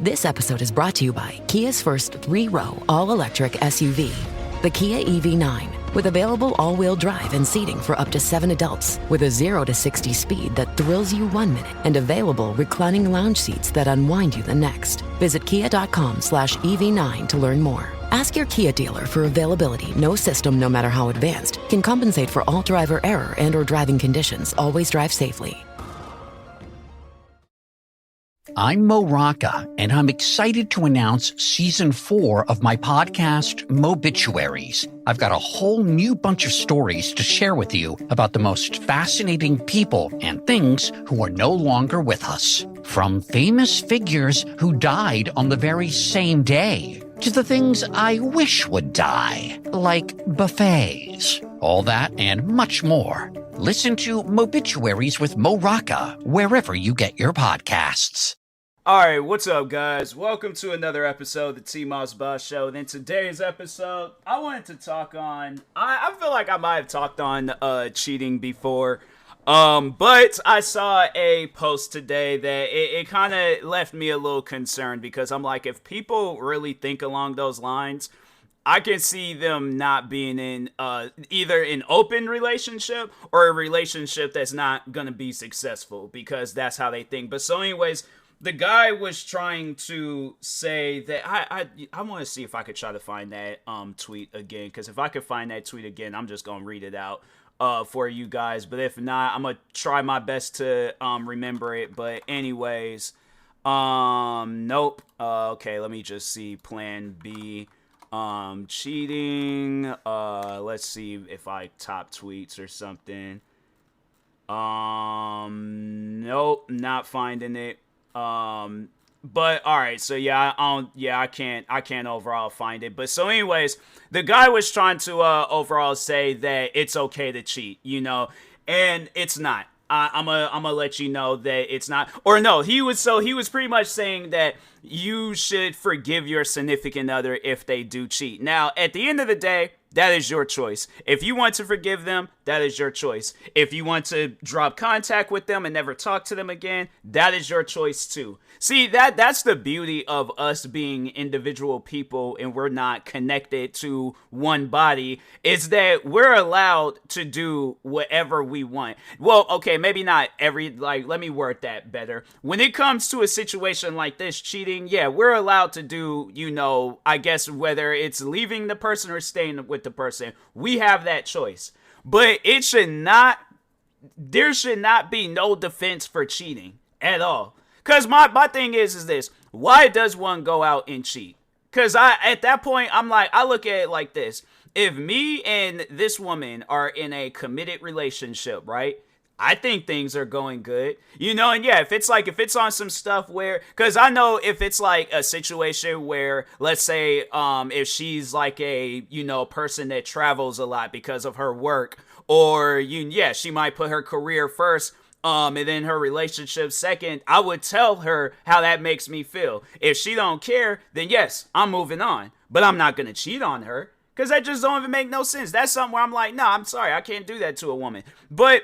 This episode is brought to you by Kia's first 3-row all-electric SUV, the Kia EV9, with available all-wheel drive and seating for up to 7 adults, with a 0 to 60 speed that thrills you 1 minute, and available reclining lounge seats that unwind you the next. Visit kia.com/EV9 to learn more. Ask your Kia dealer for availability. No system, no matter how advanced, can compensate for all driver error and or driving conditions. Always drive safely. I'm Mo Rocca, and I'm excited to announce Season 4 of my podcast, Mobituaries. I've got a whole new bunch of stories to share with you about the most fascinating people and things who are no longer with us. From famous figures who died on the very same day, to the things I wish would die, like buffets. All that and much more. Listen to Mobituaries with Mo Rocca wherever you get your podcasts. Alright, what's up, guys? Welcome to another episode of the TMossBoss Show. And in today's episode, I wanted to talk on... I feel like I might have talked on cheating before. But I saw a post today that it kind of left me a little concerned, because I'm like, if people really think along those lines, I can see them not being in either an open relationship or a relationship that's not going to be successful, because that's how they think. But so anyways, the guy was trying to say that I want to see if I could try to find that tweet again, because if I could find that tweet again, I'm just going to read it out for you guys. But if not, I'm going to try my best to remember it. But anyways, nope. Okay, let me just see. Plan B. Cheating. Let's see if I top tweets or something. Nope, not finding it. But all right, so yeah, I can't overall find it. But so anyways, the guy was trying to overall say that it's okay to cheat, you know, and it's not. I'm gonna let you know that it's not. Or no, he was pretty much saying that you should forgive your significant other if they do cheat. Now, at the end of the day, that is your choice. If you want to forgive them, that is your choice. If you want to drop contact with them and never talk to them again, that is your choice too. See, that's the beauty of us being individual people and we're not connected to one body, is that we're allowed to do whatever we want. Well, okay, maybe not let me word that better. When it comes to a situation like this, cheating, yeah, we're allowed to do, you know, I guess whether it's leaving the person or staying with the person, we have that choice. But there should not be no defense for cheating at all. Because my thing is this: why does one go out and cheat? Because at that point, I'm like, I look at it like this: if me and this woman are in a committed relationship, right? I think things are going good, you know, and yeah, if it's on some stuff where, because I know if it's like a situation where, let's say, if she's like a, you know, person that travels a lot because of her work, or she might put her career first, and then her relationship second, I would tell her how that makes me feel. If she don't care, then yes, I'm moving on, but I'm not gonna cheat on her, because that just don't even make no sense. That's something where I'm like, no, I'm sorry, I can't do that to a woman. But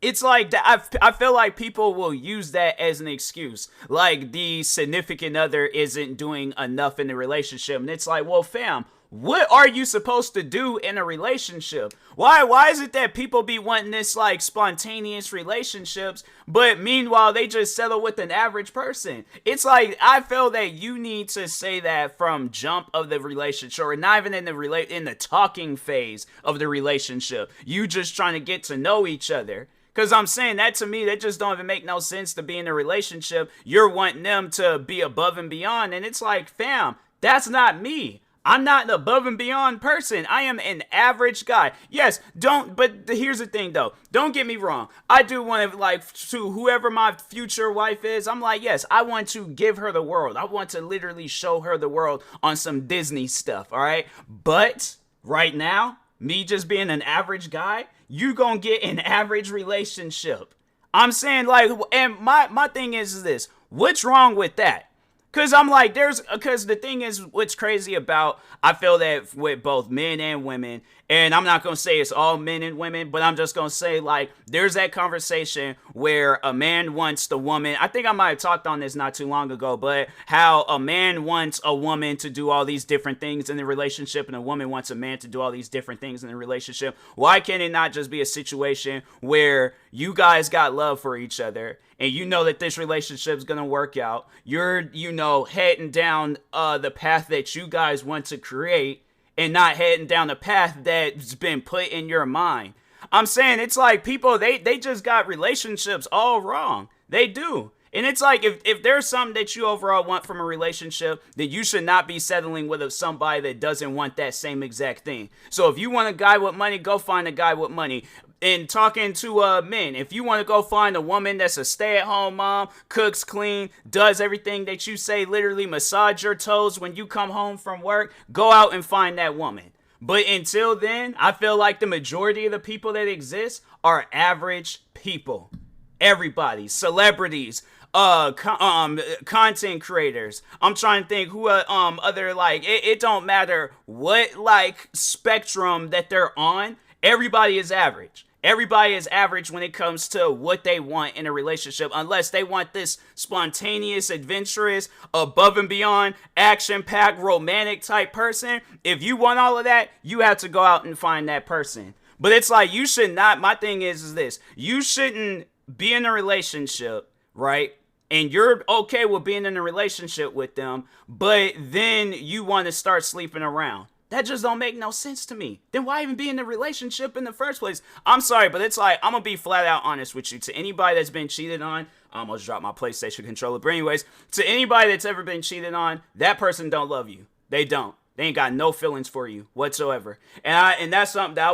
it's like that. I feel like people will use that as an excuse. Like the significant other isn't doing enough in the relationship. And it's like, well, fam, what are you supposed to do in a relationship? Why is it that people be wanting this like spontaneous relationships, but meanwhile they just settle with an average person? It's like, I feel that you need to say that from jump of the relationship, or not even in the talking phase of the relationship. You just trying to get to know each other. Because I'm saying that, to me, that just don't even make no sense to be in a relationship. You're wanting them to be above and beyond. And it's like, fam, that's not me. I'm not an above and beyond person. I am an average guy. Yes, but here's the thing though. Don't get me wrong. I do want to, like, to whoever my future wife is, I'm like, yes, I want to give her the world. I want to literally show her the world on some Disney stuff, all right? But right now, me just being an average guy, you gonna get an average relationship. I'm saying, like, and my thing is this: what's wrong with that? Because I'm like, because the thing is, what's crazy about, I feel that with both men and women, And I'm not going to say it's all men and women, but I'm just going to say, like, there's that conversation where a man wants the woman. I think I might have talked on this not too long ago, but how a man wants a woman to do all these different things in the relationship, and a woman wants a man to do all these different things in the relationship. Why can't it not just be a situation where you guys got love for each other, and you know that this relationship is going to work out? You're, heading down the path that you guys want to create, and not heading down the path that's been put in your mind. I'm saying it's like people, they just got relationships all wrong. They do. And it's like, if there's something that you overall want from a relationship, then you should not be settling with somebody that doesn't want that same exact thing. So if you want a guy with money, go find a guy with money. And talking to men, if you want to go find a woman that's a stay-at-home mom, cooks, clean, does everything that you say, literally massage your toes when you come home from work, go out and find that woman. But until then, I feel like the majority of the people that exist are average people. Everybody, celebrities, content creators. I'm trying to think who other, like, it don't matter what, like, spectrum that they're on. Everybody is average. Everybody is average when it comes to what they want in a relationship, unless they want this spontaneous, adventurous, above and beyond, action-packed, romantic type person. If you want all of that, you have to go out and find that person. But it's like, you should not, my thing is this, you shouldn't be in a relationship, right? And you're okay with being in a relationship with them, but then you want to start sleeping around. That just don't make no sense to me. Then why even be in a relationship in the first place? I'm sorry, but it's like, I'm going to be flat out honest with you. To anybody that's been cheated on, I almost dropped my PlayStation controller. But anyways, to anybody that's ever been cheated on, that person don't love you. They don't. They ain't got no feelings for you whatsoever. And that's something that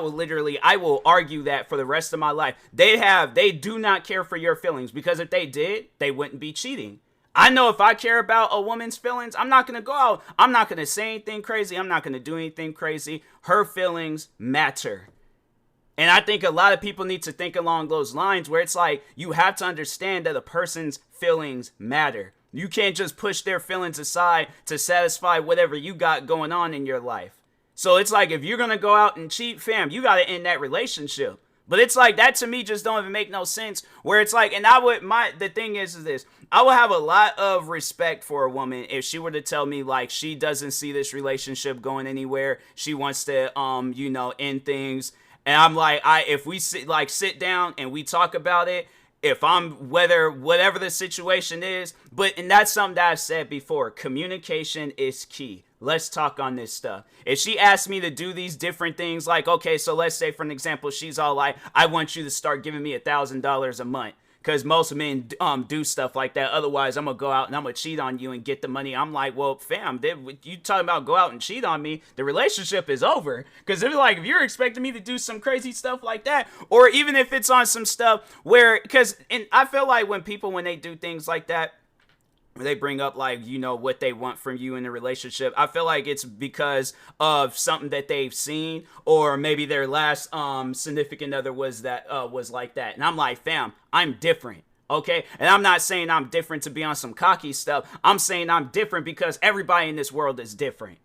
I will argue that for the rest of my life. They do not care for your feelings, because if they did, they wouldn't be cheating. I know if I care about a woman's feelings, I'm not going to go out. I'm not going to say anything crazy. I'm not going to do anything crazy. Her feelings matter. And I think a lot of people need to think along those lines, where it's like, you have to understand that a person's feelings matter. You can't just push their feelings aside to satisfy whatever you got going on in your life. So it's like, if you're going to go out and cheat, fam, you got to end that relationship. But it's like, that to me just don't even make no sense, where it's like, and the thing is this, I would have a lot of respect for a woman if she were to tell me, like, she doesn't see this relationship going anywhere. She wants to, end things. And I'm like, if we sit down and we talk about it, if whatever the situation is, and that's something that I've said before, communication is key. Let's talk on this stuff. If she asks me to do these different things, like, okay, so let's say, for an example, she's all like, I want you to start giving me $1,000 a month. Because most men do stuff like that. Otherwise, I'm going to go out and I'm going to cheat on you and get the money. I'm like, well, fam, you talking about go out and cheat on me, the relationship is over. Because they're like, if you're expecting me to do some crazy stuff like that, or even if it's on some stuff where, and I feel like when they do things like that, they bring up, like, what they want from you in a relationship, I feel like it's because of something that they've seen, or maybe their last significant other was like that. And I'm like, fam, I'm different. Okay? And I'm not saying I'm different to be on some cocky stuff. I'm saying I'm different because everybody in this world is different.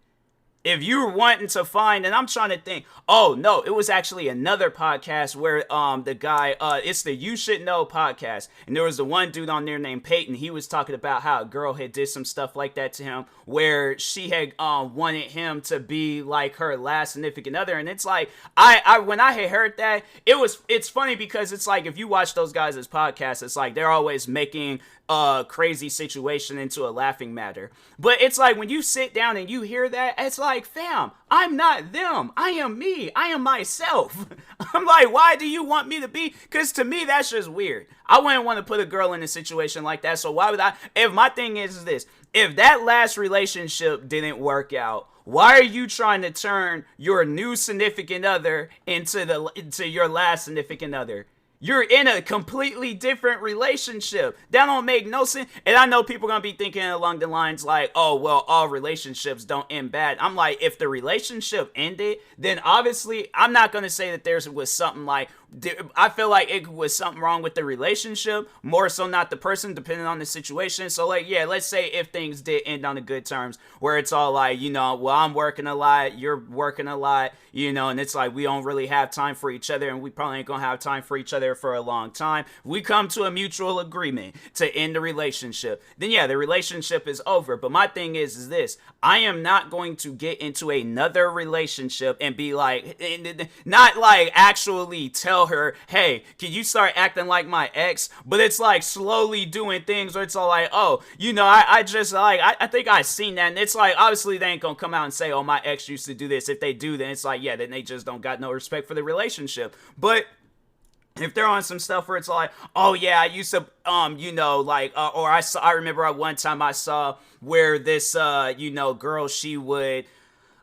If you're wanting to find, and I'm trying to think, oh no, it was actually another podcast where the guy, it's the You Should Know podcast, and there was the one dude on there named Peyton. He was talking about how a girl had did some stuff like that to him, where she had wanted him to be like her last significant other. And it's like, when I had heard that, it's funny, because it's like, if you watch those guys' podcasts, it's like they're always making a crazy situation into a laughing matter. But it's like, when you sit down and you hear that, it's like, fam, I'm not them. I am me. I am myself. I'm like, why do you want me to be? Because to me, that's just weird. I wouldn't want to put a girl in a situation like that. So why would I? If my thing is this, if that last relationship didn't work out, why are you trying to turn your new significant other into your last significant other? You're in a completely different relationship. That don't make no sense. And I know people are going to be thinking along the lines like, oh, well, all relationships don't end bad. I'm like, if the relationship ended, then obviously I'm not going to say that there was something like I feel like it was something wrong with the relationship, more so not the person, depending on the situation. So like, yeah, let's say if things did end on the good terms, where it's all like, well, I'm working a lot, you're working a lot, and it's like we don't really have time for each other, and we probably ain't gonna have time for each other for a long time. We come to a mutual agreement to end the relationship, then yeah, the relationship is over. But my thing is this: I am not going to get into another relationship and be like, not like actually tell her, hey, can you start acting like my ex? But it's like slowly doing things where it's all like, oh, I just like, I think I seen that. And it's like, obviously they ain't gonna come out and say, oh, my ex used to do this. If they do, then it's like, yeah, then they just don't got no respect for the relationship. But if they're on some stuff where it's like, oh yeah, I used to, or I remember at one time I saw where this, girl, she would,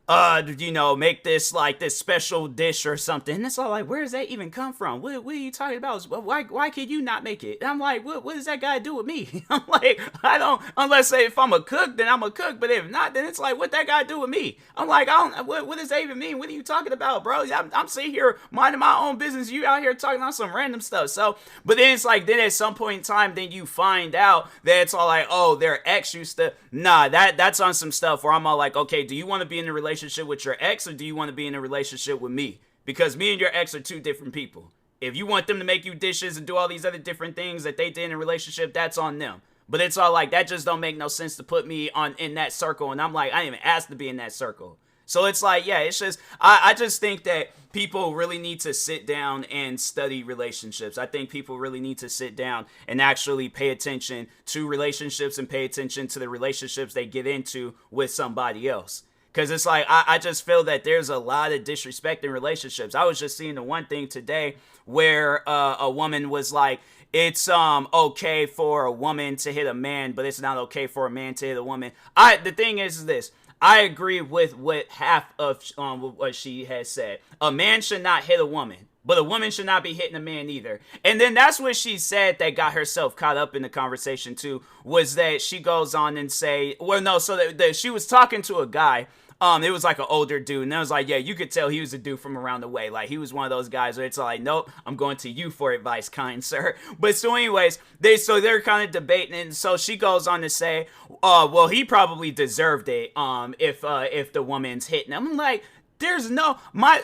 make this special dish or something. And it's all like, where does that even come from? What are you talking about? Why could you not make it? And I'm like, what does that got to do with me? I'm like, I don't, unless if I'm a cook, then I'm a cook. But if not, then it's like, what that got to do with me? I'm like, what does that even mean? What are you talking about, bro? I'm sitting here minding my own business. You out here talking about some random stuff. So, but then it's like, then at some point in time, then you find out that it's all like, oh, their ex used to, that's on some stuff where I'm all like, okay, do you want to be in a relationship with your ex, or do you want to be in a relationship with me? Because me and your ex are two different people. If you want them to make you dishes and do all these other different things that they did in a relationship, that's on them. But it's all like, that just don't make no sense to put me in that circle. And I'm like, I didn't even ask to be in that circle. So it's like, yeah, it's just, I just think that people really need to sit down and study relationships. I think people really need to sit down and actually pay attention to relationships and pay attention to the relationships they get into with somebody else. Because it's like, I just feel that there's a lot of disrespect in relationships. I was just seeing the one thing today where a woman was like, it's okay for a woman to hit a man, but it's not okay for a man to hit a woman. The thing is this. I agree with what half of what she has said. A man should not hit a woman, but a woman should not be hitting a man either. And then that's what she said that got herself caught up in the conversation too, was that she goes on and say, well, no, so that she was talking to a guy. It was like an older dude, and I was like, yeah, you could tell he was a dude from around the way. Like, he was one of those guys where it's like, nope, I'm going to you for advice, kind sir. But so anyways, they're kind of debating, and so she goes on to say, well, he probably deserved it, if the woman's hitting him. I'm like, there's no, my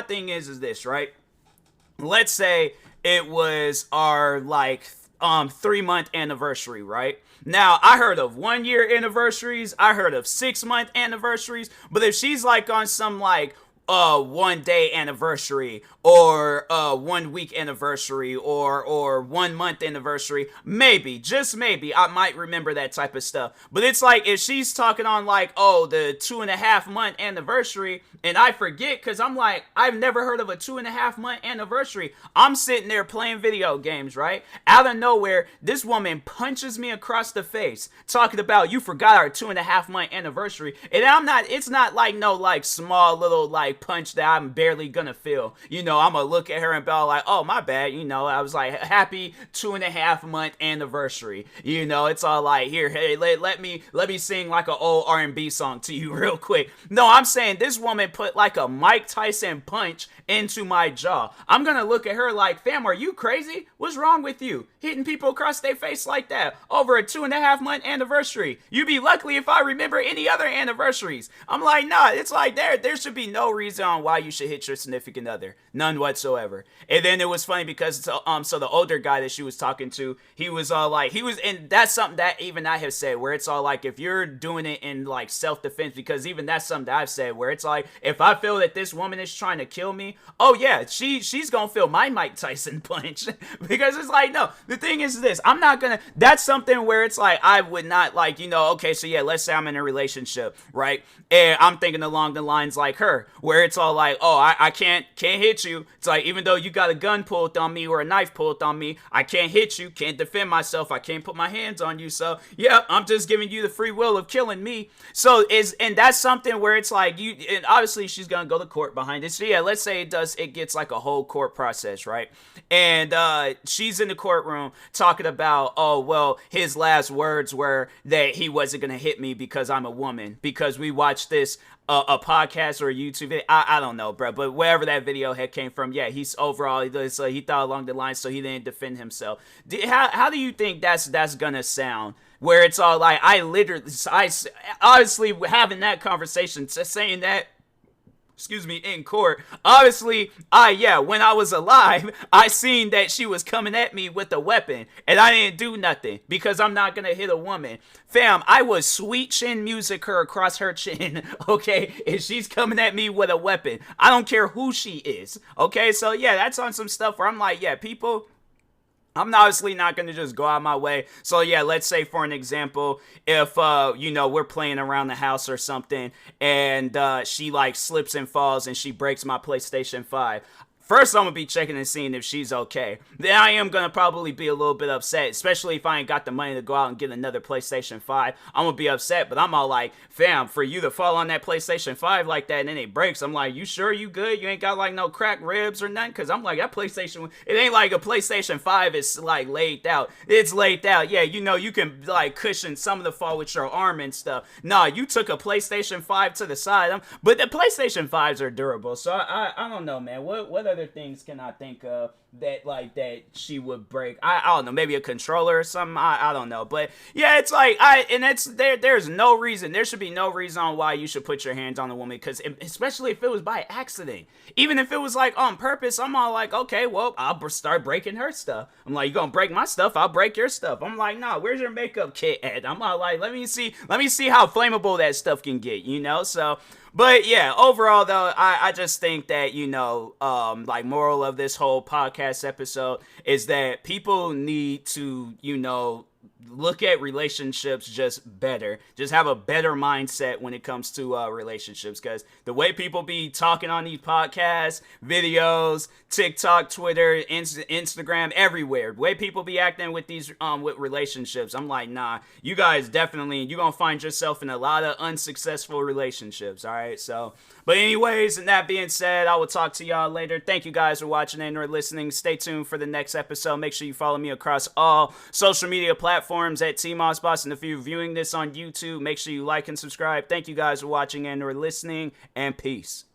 thing is this, right? Let's say it was our, 3-month anniversary, right? Now, I heard of 1-year anniversaries, I heard of 6-month anniversaries, but if she's like on some 1-day anniversary or 1-week anniversary or 1-month anniversary, maybe, just maybe, I might remember that type of stuff. But it's like, if she's talking on the 2.5-month anniversary, and I forget, because I'm like, I've never heard of a 2.5-month anniversary. I'm sitting there playing video games, right? Out of nowhere, this woman punches me across the face, talking about, you forgot our 2.5-month anniversary. And it's not like no small little punch that I'm barely gonna feel. I'm gonna look at her and be like, oh, my bad. I was like, happy 2.5-month anniversary. It's all like, here, hey, let me sing like an old R&B song to you real quick. No, I'm saying this woman put like a Mike Tyson punch into my jaw. I'm gonna look at her like, fam, are you crazy? What's wrong with you? Hitting people across their face like that over a 2.5-month anniversary. You'd be lucky if I remember any other anniversaries. I'm like, nah, it's like there should be no reason on why you should hit your significant other. None whatsoever. And then it was funny because so the older guy that she was talking to, he was all like, and that's something that even I have said, where it's all like, if you're doing it in self-defense, because even that's something that I've said, where it's like, if I feel that this woman is trying to kill me, oh yeah, she's gonna feel my Mike Tyson punch. Because it's like, no, the thing is this, that's something where it's like, I would not okay, so yeah, let's say I'm in a relationship, right? And I'm thinking along the lines like her, where it's all like, oh, I can't hit you. It's like, even though you got a gun pulled on me or a knife pulled on me, I can't hit you, can't defend myself, I can't put my hands on you. So yeah, I'm just giving you the free will of killing me. So and that's something where it's like, and obviously she's gonna go to court behind it. So yeah, let's say it gets like a whole court process, right? And she's in the courtroom talking about, oh, well, his last words were that he wasn't gonna hit me because I'm a woman, because we watched this a podcast or a YouTube video. I don't know, bro. But wherever that video had came from, yeah, he's overall he thought along the lines, so he didn't defend himself. How do you think that's gonna sound? Where it's all like I honestly having that conversation, saying that, excuse me, in court. Obviously, when I was alive, I seen that she was coming at me with a weapon, and I didn't do nothing because I'm not gonna hit a woman. Fam, I was sweet chin music her across her chin, okay? And she's coming at me with a weapon. I don't care who she is, okay? So yeah, that's on some stuff where I'm like, yeah, people, I'm obviously not going to just go out my way. So yeah, let's say for an example, if, we're playing around the house or something and she like slips and falls and she breaks my PlayStation 5. First, I'm going to be checking and seeing if she's okay. Then I am going to probably be a little bit upset, especially if I ain't got the money to go out and get another PlayStation 5. I'm going to be upset, but I'm all like, fam, for you to fall on that PlayStation 5 like that and then it breaks, I'm like, you sure you good? You ain't got like no cracked ribs or nothing? Because I'm like, that PlayStation, it ain't like a PlayStation 5 is like laid out. It's laid out. Yeah, you can like cushion some of the fall with your arm and stuff. Nah, you took a PlayStation 5 to the side. But the PlayStation 5s are durable, so I don't know, man. What other things can I think of that she would break? I don't know, maybe a controller or something. I don't know, but yeah, it's like there's no reason, there should be no reason on why you should put your hands on a woman, because especially if it was by accident, even if it was like on purpose, I'm all like, okay, well, I'll start breaking her stuff. I'm like, you gonna break my stuff, I'll break your stuff. I'm like, nah, where's your makeup kit at? I'm all like, let me see how flammable that stuff can get, so. But yeah, overall though, I just think that, like moral of this whole podcast episode is that people need to, look at relationships just better. Just have a better mindset when it comes to relationships, because the way people be talking on these podcasts, videos, TikTok, Twitter, Instagram, everywhere, the way people be acting with these with relationships, I'm like, nah, you guys definitely, you're gonna find yourself in a lot of unsuccessful relationships. All right, so but anyways, and that being said, I will talk to y'all later. Thank you guys for watching and or listening. Stay tuned for the next episode. Make sure you follow me across all social media platforms at TMossBoss. And if you're viewing this on YouTube, make sure you like and subscribe. Thank you guys for watching and or listening, and peace.